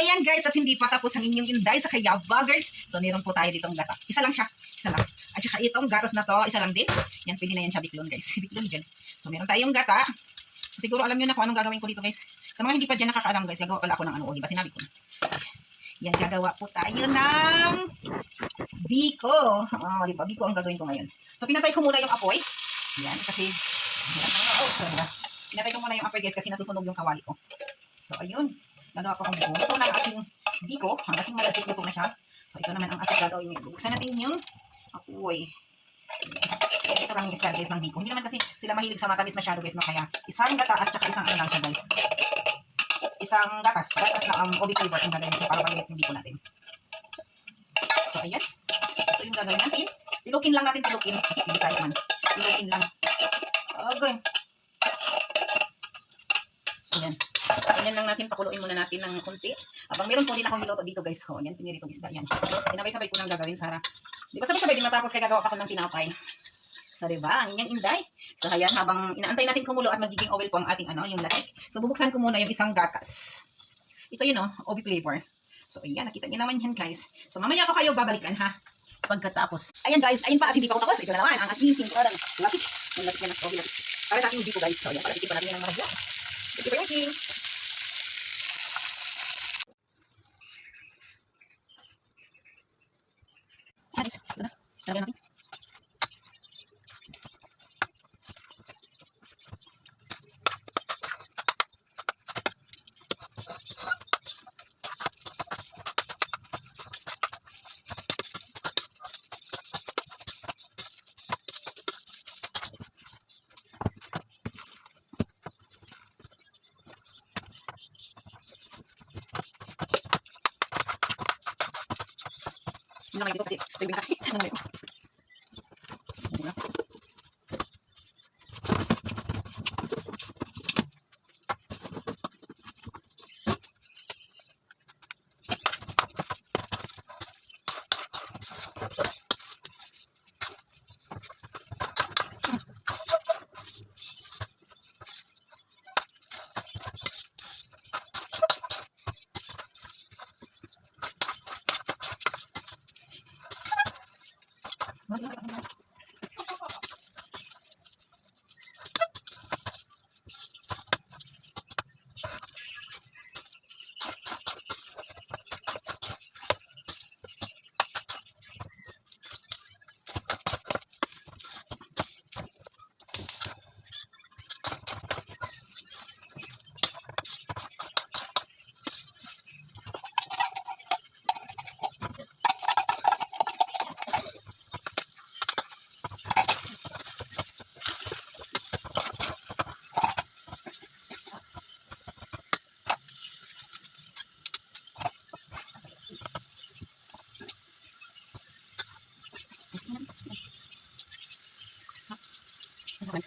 ayan guys, at hindi pa tapos ang inyong Inday sa Kaya Vloggers. So meron po tayo ditong gata. Isa lang siya. Isa lang. At saka itong gatas na to, isa lang din. Yan, pwede na yan siya biklon guys. Biklon dyan. So meron tayong gata. So siguro alam nyo na kung anong gagawin ko dito guys. Sa mga hindi pa dyan nakakaalam guys, gagawa pala ako ng ano. O diba sinabi ko na. Yan, gagawa po tayo ng biko. Oh, diba? Biko ang gagawin ko ngayon. So pinatay ko muna yung apoy. Yan, kasi pinatay ko muna yung apoy guys kasi nasusunog yung kawali ko. So ayun. Gagawa ko ang biko. Ito na ang ating biko. Ang ating malagkit luto na siya. So ito naman ang ating gagawin ngayon. Buksan natin yung apoy. Ito lang yung style guys ng biko. Hindi naman kasi sila mahilig sa matamis masyado guys. No? Kaya isang gata at saka isang ano lang siya guys. Isang gatas. Gatas na olive flavor ang gagawin natin para pag-init yung biko natin. So ayan. Ito yung gagawin natin. Tilukin lang natin. Tilukin. Hindi sayang man. Tilukin lang. Okay. Ayan. Ayan lang natin, pakuluin muna natin ng konti. Abang meron po din akong niloto dito guys. O, ayan, piniritong isda. Ayan. Sinabay-sabay ko lang gagawin para, di ba sabay-sabay din matapos kaya gagawa pa ko ng tinapay. So, di ba? Ang inyong Inday. So, ayan, habang inaantay natin kumulo at magiging oil po ang ating ano, yung latik. So, bubuksan ko muna yung isang gatas. Ito yun, OB flavor. So, ayan, nakita niyo naman yan guys. So, mamaya ko kayo babalikan ha. Pagkatapos. Ayan guys, ayun pa at hindi pa ako tapos. Ito na naman, ang ating tintorang latik. Yung latik yan, OB latik. Para sa ating dito guys. So, ayan, palatikin pa natin yan ng maragya. Thank you for watching. Guys, ito na. Lagyan natin. Hindi naman dito kasi ito yung binakay. Ano naman yun? Sige na. Mas